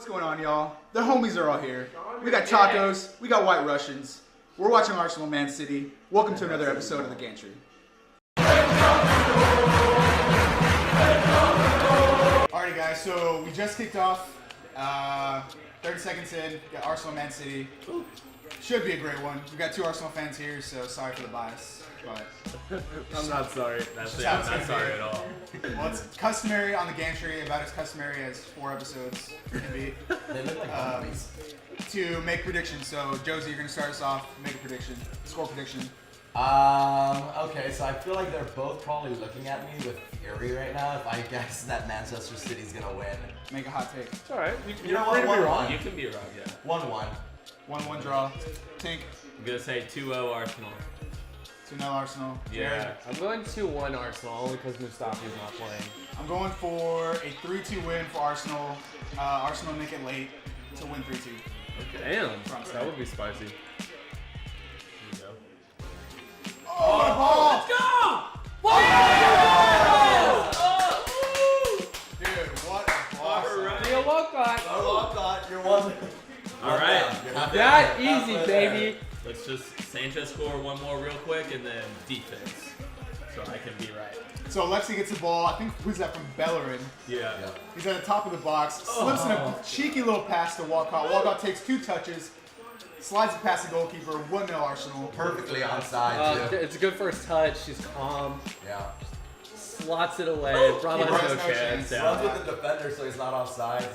What's going on, y'all? The homies are all here. We got tacos, we got white Russians. We're watching Arsenal Man City. Welcome to another episode of the Gantry. Alrighty guys, so we just kicked off. 30 seconds in, got Arsenal Man City. Should be a great one. We've got two Arsenal fans here, so sorry for the bias. But I'm not sorry. I'm not sorry at all. Well, it's customary on the Gantry, about as customary as 4 episodes can be, They look like movies. to make predictions. So, Josie, you're going to start us off. Make a prediction. Score prediction. Okay, so I feel like they're both probably looking at me with fury right now if I guess that Manchester City's gonna win. Make a hot take. It's alright. You know what? 1-1. You can be wrong, yeah. 1-1. 1-1 draw. Tinq. I'm gonna say 2-0 Arsenal. 2-0 Arsenal. Yeah. I'm going 2-1 Arsenal only because Mustafi's not playing. I'm going for a 3-2 win for Arsenal. Arsenal make it late to win 3-2. Damn, that would be spicy. Oh, Let's go! dude, what a boss. Alright. You're welcome. You're one. Alright. That easy, baby. Let's just Sanchez score one more real quick and then defense. So I can be right. So Alexi gets the ball. I think who's that from Bellerin? Yeah. He's at the top of the box. Slips in a cheeky little pass to Walcott. Walcott takes 2 touches. Slides it past the goalkeeper. 1-0 Arsenal. Perfectly onside, too. It's a good first touch. She's calm. Yeah. Slots it away. Bravo He has runs no no chance. chance. Runs with the defender so he's not offside.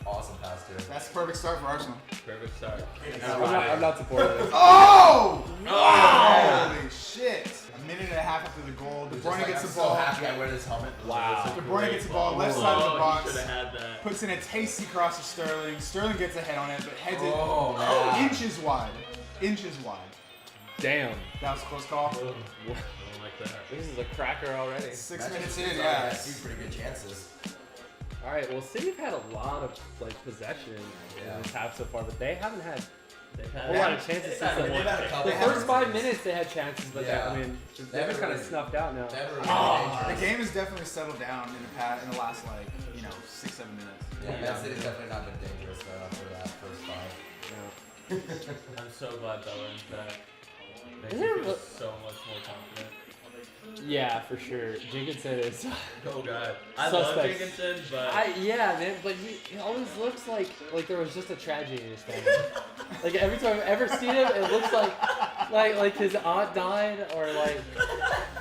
Awesome pass, dude. That's a perfect start for Arsenal. Perfect start. I'm not supporting this. Oh! Oh! Holy shit. A minute and a half after the goal. De Just Bruyne like, gets I'm the so ball. happy I wear this helmet. Wow. De Bruyne gets the ball left side of the box. Should have had that. Puts in a tasty cross to Sterling. Sterling gets a head on it, but heads it man. inches wide. Inches wide. Damn. That was a close call. I don't like that. This is a cracker already. 6 minutes in, City's yeah. already got 2 pretty good chances. All right. Well, City have had a lot of possession in this half so far, but they haven't had They've a had whole lot of chances since They've had a couple. the first 5 minutes. They had chances, but Yeah. they've They been kind of really- snuffed out now. They were really The dangerous. game has definitely settled down in the last 6-7 minutes. Yeah, Man City's definitely not been dangerous though after that first 5. I'm so glad Bellerin's back. Makes Is me there feel a- so much more confident. Yeah, for sure. Jenkinson is. Oh god. I love Suspect. Dickinson, but Yeah, man, but he always looks like there was just a tragedy in his family. Like every time I've ever seen him, it looks like his aunt died, or like.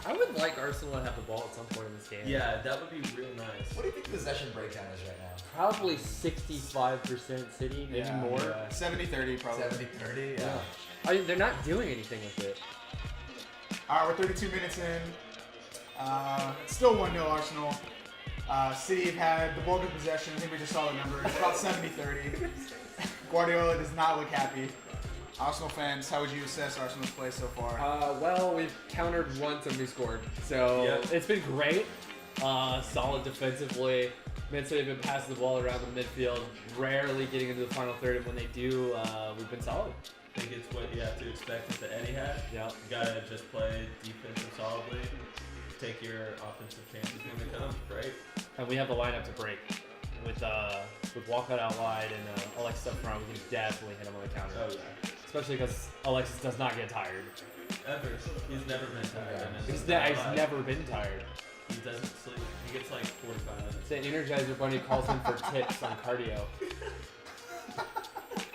I would like Arsenal to have the ball at some point in this game. yeah, that would be real nice. What do you think possession breakdown is right now? Probably 65% City, maybe Yeah, more. yeah. 70-30 probably. 70-30? Yeah. I mean, they're not doing anything with it. Alright, we're 32 minutes in. Still 1-0 Arsenal. City have had the bulk of possession. I think we just saw the number. It's about 70-30. Guardiola does not look happy. Arsenal fans, how would you assess Arsenal's play so far? Well, we've countered once and we scored. So Yep. it's been great. Solid defensively. Man City have been passing the ball around the midfield, rarely getting into the final third, and when they do, we've been solid. I think it's what you have to expect at the Etihad. Yeah. You gotta just play defensive solidly. Take your offensive chances when they come. Great. And we have the lineup to break. With Walcott out wide and Alexis up front, we can definitely hit him on the counter. Oh yeah. Especially because Alexis does not get tired. Ever. He's never been tired. in his He's entire life. never been tired. He doesn't sleep. He gets like 45 minutes. The Energizer Bunny calls him for tips on cardio.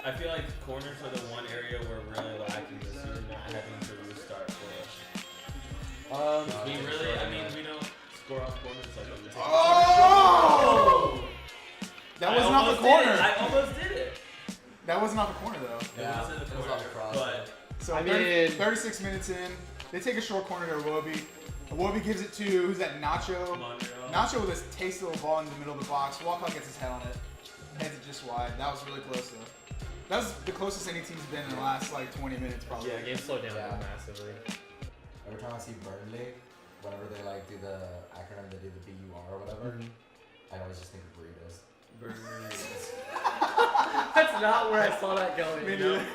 I feel like corners are the one area we're really lacking this year, not having to restart for us. We really, I mean, we don't score off corners like we do. Oh! That was not the corner. I almost did it. That wasn't off the corner though. It was in the it was corner, on the cross. but So I 30 mean- 36 minutes in, they take a short corner to Iwobi. Iwobi gives it to, who's that, Nacho? Monreal. Nacho with this tasty little ball in the middle of the box. Walcott gets his head on it. Heads it just wide. That was really close though. That was the closest any team's been in the last 20 minutes probably. Yeah, game slowed down Yeah. massively. Every time I see Burnley, whenever they do the acronym, they do the BUR or whatever, I always just think of burritos. That's not where I saw that going. Me you know? neither.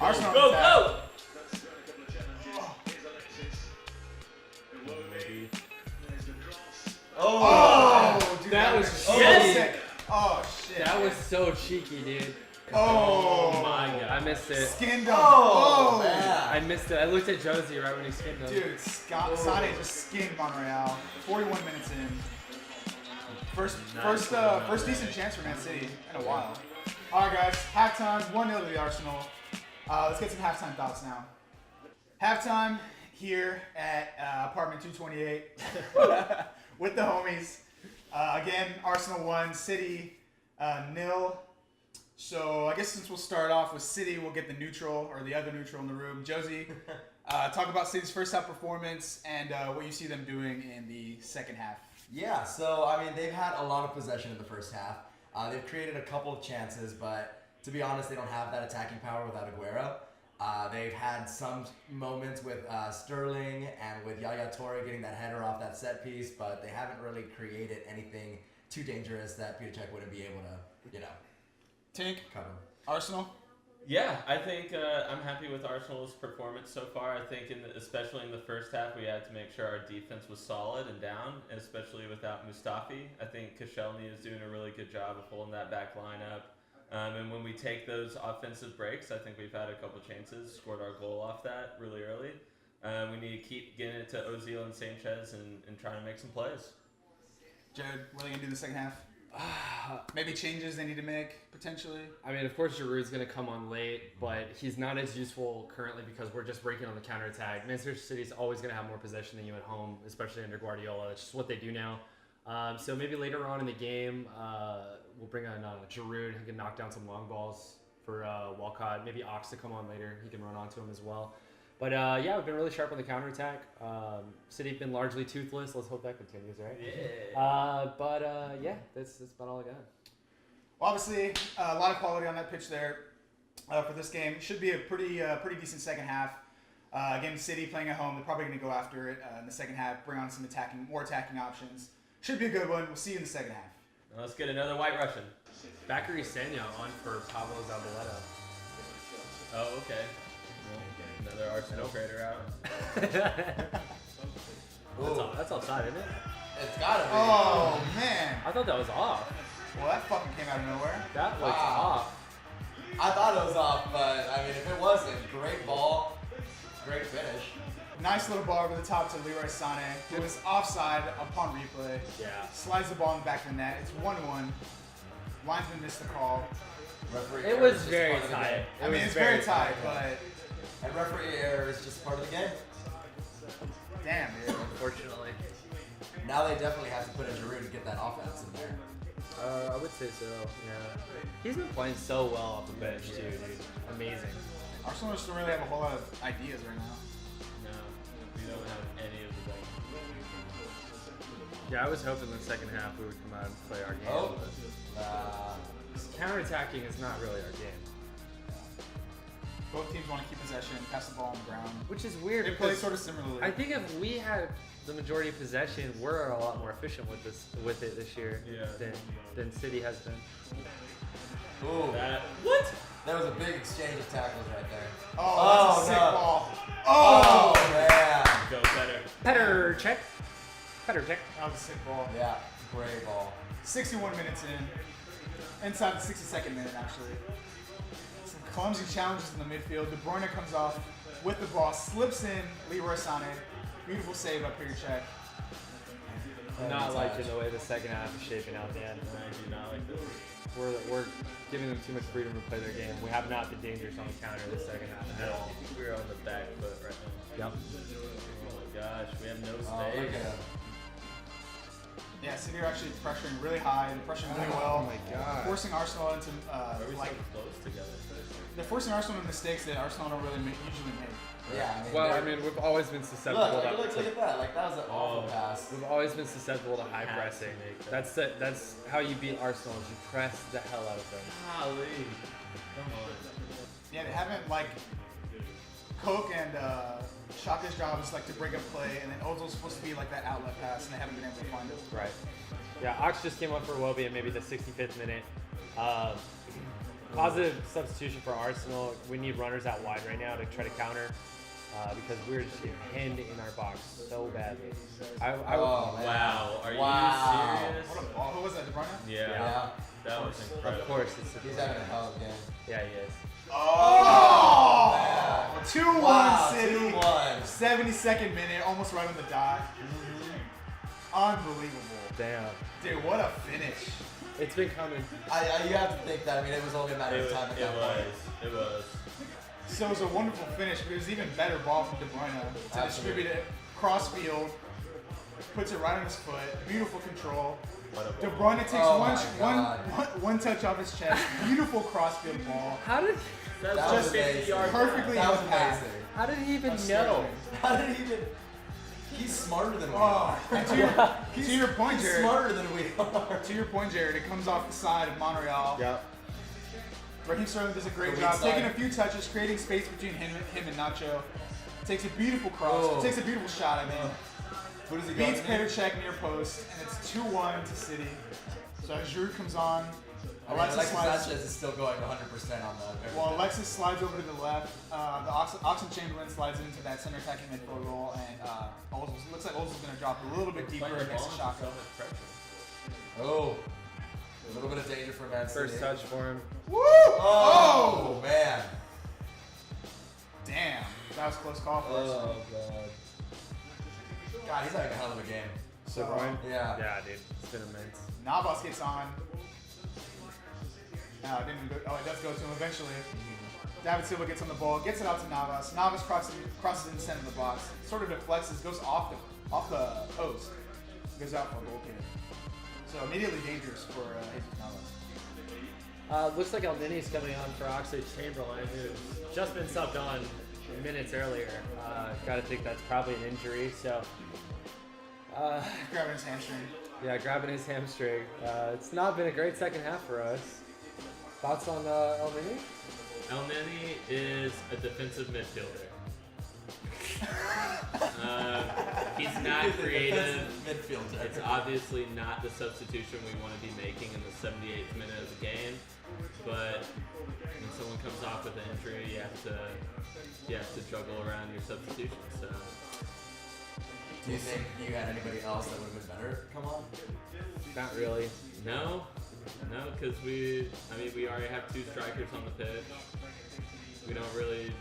Arsenal Go, attack. go! Oh, dude, That was so shitty. sick. Oh shit. That was so cheeky, dude. Oh my God. I missed it. Skinned him. Oh, Oh, man. I missed it. I looked at Josie right when he skinned him. Dude, Sane just skinned Monreal. 41 minutes in. First decent chance for Man City in a while. All right, guys. Halftime, 1-0 to the Arsenal. Let's get some halftime thoughts now. Halftime here at apartment 228 with the homies. Again, Arsenal 1, City 0. So I guess since we'll start off with City, we'll get the neutral or the other neutral in the room. Josie, talk about City's first half performance and what you see them doing in the second half. Yeah, so I mean, they've had a lot of possession in the first half. They've created a couple of chances, but to be honest, they don't have that attacking power without Aguero. They've had some moments with Sterling and with Yaya Toure getting that header off that set piece, but they haven't really created anything too dangerous that Peter Cech wouldn't be able to, Tinq, cover. Arsenal. Yeah, I think I'm happy with Arsenal's performance so far. I think, especially in the first half, we had to make sure our defense was solid and down, especially without Mustafi. I think Koscielny is doing a really good job of holding that back line up. And when we take those offensive breaks, I think we've had a couple chances, scored our goal off that really early. We need to keep getting it to Ozil and Sanchez and trying to make some plays. Jared, what are they going to do in the second half? Maybe changes they need to make, potentially. I mean, of course, Giroud's going to come on late, but he's not as useful currently because we're just breaking on the counterattack. Manchester City's always going to have more possession than you at home, especially under Guardiola. It's just what they do now. So maybe later on in the game, we'll bring on Jarrod. He can knock down some long balls for Walcott. Maybe Ox to come on later. He can run onto him as well. But yeah, we've been really sharp on the counterattack. City have been largely toothless. Let's hope that continues, right? Yeah. Yeah, that's about all I got. Well, obviously, a lot of quality on that pitch there for this game. Should be a pretty decent second half. Again, City playing at home, they're probably going to go after it in the second half, bring on some more attacking options. Should be a good one. We'll see you in the second half. Now let's get another White Russian. Bakary Sanya on for Pablo Zabaleta. Oh, okay. Well, another Arsenal trader out. That's offside, isn't it? It's gotta be. Oh, man. I thought that was off. Well, that fucking came out of nowhere. That was Wow. off. I thought it was off, but I mean, if it wasn't, great ball, great finish. Nice little ball over the top to Leroy Sané, who was offside upon replay. Yeah. Slides the ball in the back of the net. It's 1-1. Linesman missed the call. Referee It error was is just very part of the tight. game. I mean, it's very tight, but And referee error is just part of the game. damn, dude. Unfortunately. Now they definitely have to put in Jarrod to get that offense in there. I would say so, yeah. He's been playing so well off the bench, too, dude. Amazing. Arsenal just don't really have a whole lot of ideas right now. No, we don't have any of the ball. Yeah, I was hoping the second half we would come out and play our game. Oh. But counterattacking is not really our game. Both teams want to keep possession, pass the ball on the ground. Which is weird They play because sort of similarly. I think if we had the majority of possession, we're a lot more efficient with it this year than City has been. Ooh. What? There was a big exchange of tackles right there. Oh, that's a sick no. ball. Oh, man. Go better. Petter check. Petter check. That was a sick ball. Yeah, great ball. 61 minutes in. Inside the 62nd minute, actually. Some clumsy challenges in the midfield. De Bruyne comes off with the ball, slips in Leroy Sané. Beautiful save by Peter Cech. Not liking the way the second half is shaping out, Dan. I do not like this. We're giving them too much freedom to play their game. We have not been dangerous on the counter this second half at all. We're on the back foot right now. Yep. Oh my gosh, we have no Oh, look space. at him. Yeah, City are actually pressuring really high. They're pressuring really well. Oh my god. Forcing Arsenal into Why are we like so close together? they're forcing Arsenal into mistakes that Arsenal don't really usually make. Yeah, I mean, Well, I they're- mean, we've always been susceptible look at to that. Like, that was an awful pass. we've always been susceptible to high Had to pressing. make that. That's how you beat Arsenal. Is you press the hell out of them. Golly. Come on. Yeah, they haven't like Coke and Shaka's job is like to break up play, and then Ozil's supposed to be like that outlet pass, and they haven't been able to find it. Right. Yeah, Ox just came up for Iwobi in maybe the 65th minute. Positive substitution for Arsenal. We need runners out wide right now to try to counter because we're just getting pinned in our box so badly. Oh, man. Wow. Are Wow. you serious? What a ball! Who was that? De Bruyne? Yeah. Yeah. That was incredible. Of course, it's He's having a hell of a game. yeah, he is. Oh! Man. 2-1 Wow, City. 2-1. 72nd minute, almost right on the dot. Unbelievable. Damn. Dude, what a finish. It's been coming. You have to think that. I mean, it was only a matter of time at that point. It was. So it was a wonderful finish, but it was even better ball from De Bruyne to Absolutely. distribute it cross field. Puts it right on his foot. Beautiful control. De Bruyne takes Oh one touch off his chest. Beautiful crossfield ball. How did That's That just was 50 amazing. yards. Perfectly That was in the path. amazing. how did he even I'm know? struggling. How did he even? He's smarter than we Oh, are. and to your point, He's Jared. smarter than we are. To your point, Jared. It comes off the side of Montreal. Yep. Raheem Sterling does a great The job weak side. taking a few touches, creating space between him and Nacho. Takes a beautiful cross. Oh. Takes a beautiful shot. I mean, Who does he go beats to? Petr Cech near post, and it's 2-1 to City. So Jarrod comes on. I mean, Alexis Alexis slides. Sanchez is still going 100% on the. Well, Alexis slides over to the left. The Oxen Chamberlain slides into that center attacking midfield role, and Ozil looks like Ozil's going to drop a little bit deeper against Shaka. Oh, a little bit of danger for Man City. First touch for him. Woo! Oh, man. Damn, that was a close call for us. Oh god. God, he's having a hell of a game. De Bruyne. Yeah. Yeah, dude. It's been immense. Navas gets on. No, it didn't go. Oh, it does go to him eventually. David Silva gets on the ball, gets it out to Navas. Navas crosses in the center of the box. Sort of deflects, goes off the post, goes out for a goal kick. So immediately dangerous for Jesus Navas. Looks like El Nini's coming on for Oxlade Chamberlain, who's just been subbed on minutes earlier. Gotta think that's probably an injury. So, Grabbing his hamstring. yeah, grabbing his hamstring. It's not been a great second half for us. Thoughts on El Nini? El Nini is a defensive midfielder. He's not He's a creative. defensive midfielder. It's obviously not the substitution we want to be making in the 78th minute of the game. But when someone comes off with an injury, you have to juggle around your substitutions. So Do you think you had anybody else that would have been better come on? Not really. no, because we already have two strikers on the pitch. We don't really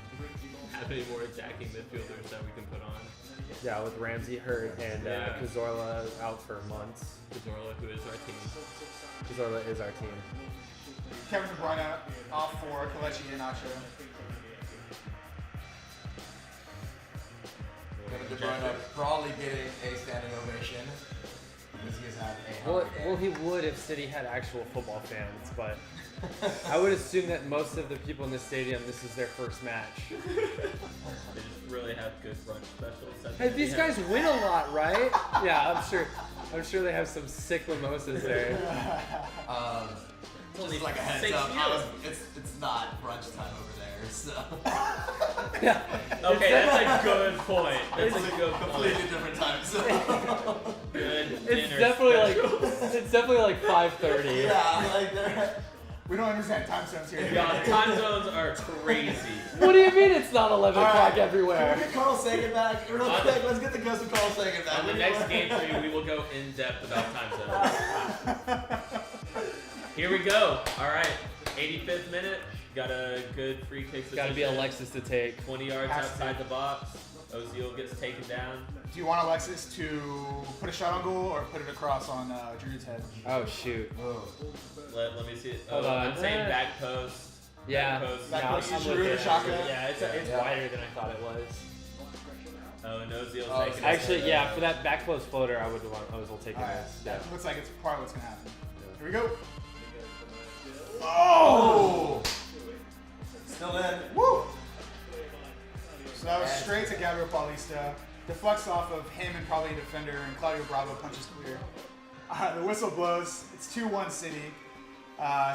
have any more attacking midfielders that we can put on. Yeah, with Ramsey hurt and Yeah. Cazorla out for months. Cazorla, who is our team. Cazorla is our team. Kevin De Bruyne off for Kelechi and Nacho. Kevin De Bruyne probably getting a standing ovation because he has had a hell Well, of a game. well, he would if City had actual football fans, but I would assume that most of the people in the stadium, this is their first match. They just really have good brunch specials. I Hey, think these we guys have- win a lot, right? Yeah, I'm sure they have some sick mimosas there. only Just like a heads 6 up, euros. it's not brunch time over there, so Yeah. Okay, that's a good point. That's a good completely point. different time zone. Good It's dinner definitely like 5:30. Yeah, like they're. We don't understand time zones here. God, time zones are crazy. What do you mean it's not 11 All o'clock right, everywhere? Can we get Carl Sagan back real quick? Let's get the ghost of Carl Sagan back. On the next game for you, we will go in depth about time zones. Here we go. All right, 85th minute. Got a good free kick. Gotta be position. Alexis to take. 20 yards Has to. outside the box. Ozil gets taken down. Do you want Alexis to put a shot on goal or put it across on Jarrod's head? Oh shoot. Let me see it. Hold Oh, on. I'm saying back post. Yeah. Back post. Back Yeah, post I'm is with Jarrod it. or Shaka? Yeah, it's Yeah. wider than I thought it was. Oh, and Ozil's Oh, taking Actually, it. yeah, for that back close floater, I would want Ozil taking Alright, this. that Yeah. looks like it's part of what's gonna happen. Here we go. Oh! Still in. Woo! So that was straight to Gabriel Paulista. Deflects off of him and probably a defender, and Claudio Bravo punches clear. The whistle blows. It's 2-1 City.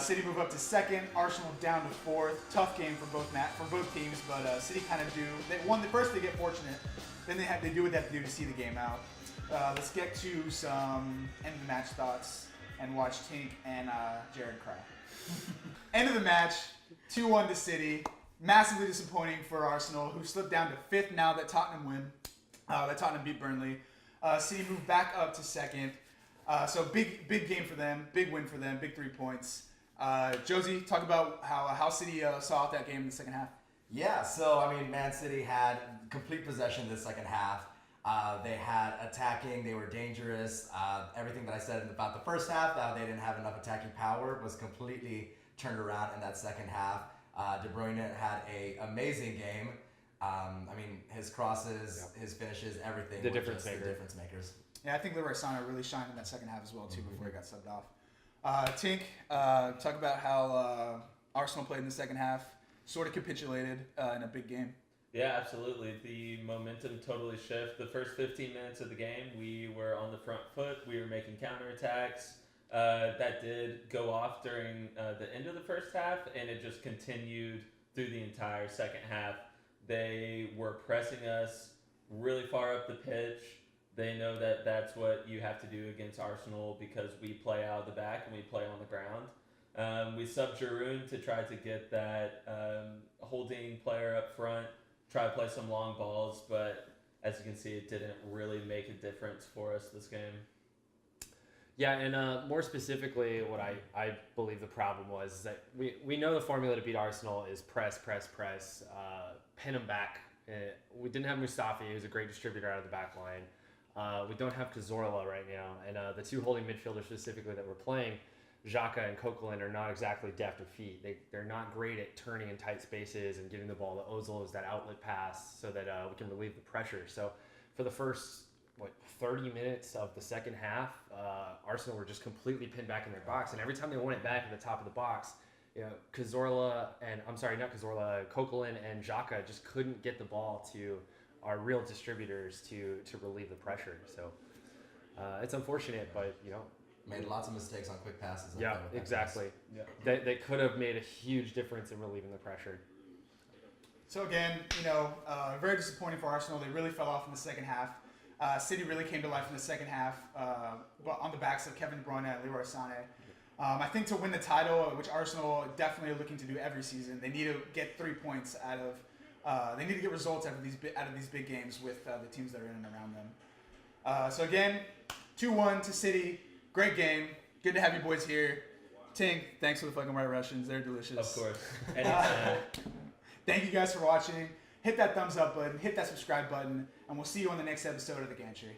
City move up to second. Arsenal down to fourth. Tough game for both teams, but City kind of do. They won the first. They get fortunate. Then they do what they have to do to see the game out. Let's get to some end of the match thoughts and watch Tinq and Jarrod cry. End of the match. 2-1 to City. Massively disappointing for Arsenal, who slipped down to fifth now that Tottenham win. That Tottenham beat Burnley. City moved back up to second. So big game for them, big win for them, big 3 points. Josie, talk about how City saw out that game in the second half. Yeah, so I mean, Man City had complete possession in the second half. They had attacking, they were dangerous. Everything that I said about the first half, that they didn't have enough attacking power, was completely turned around in that second half. De Bruyne had an amazing game. I mean, his crosses, his finishes, everything. The were difference just maker. The difference makers. Yeah, I think Leroy Sané really shined in that second half as well too before he got subbed off. Tinq, talk about how Arsenal played in the second half, sort of capitulated in a big game. Yeah, absolutely. The momentum totally shifted. The first 15 minutes of the game, we were on the front foot. We were making counterattacks. That did go off during the end of the first half, and it just continued through the entire second half. They were pressing us really far up the pitch. They know that that's what you have to do against Arsenal because we play out of the back and we play on the ground. We subbed Jarrod to try to get that holding player up front, try to play some long balls, but as you can see, it didn't really make a difference for us this game. Yeah, and more specifically, what I believe the problem was is that we know the formula to beat Arsenal is press, pin them back. We didn't have Mustafi, who's a great distributor out of the back line. We don't have Cazorla right now, and the two holding midfielders specifically that we're playing, Xhaka and Coquelin, are not exactly deft of feet. They're not great at turning in tight spaces and getting the ball to Ozil as that outlet pass so that we can relieve the pressure. So for the first 30 minutes of the second half, Arsenal were just completely pinned back in their box, and every time they won it back at the top of the box, Coquelin and Xhaka just couldn't get the ball to our real distributors to relieve the pressure. So it's unfortunate, but Made lots of mistakes on quick passes. Yeah, exactly. Yeah. They could have made a huge difference in relieving the pressure. So again, very disappointing for Arsenal. They really fell off in the second half. City really came to life in the second half, but on the backs of Kevin De Bruyne and Leroy Sané. I think to win the title, which Arsenal definitely are looking to do every season, they need to get 3 points out of. They need to get results out of these big games with the teams that are in and around them. So again, 2-1 to City. Great game. Good to have you boys here. Tinq, thanks for the fucking White Russians. They're delicious. Of course. Anytime. Thank you guys for watching. Hit that thumbs up button. Hit that subscribe button. And we'll see you on the next episode of The Gantry.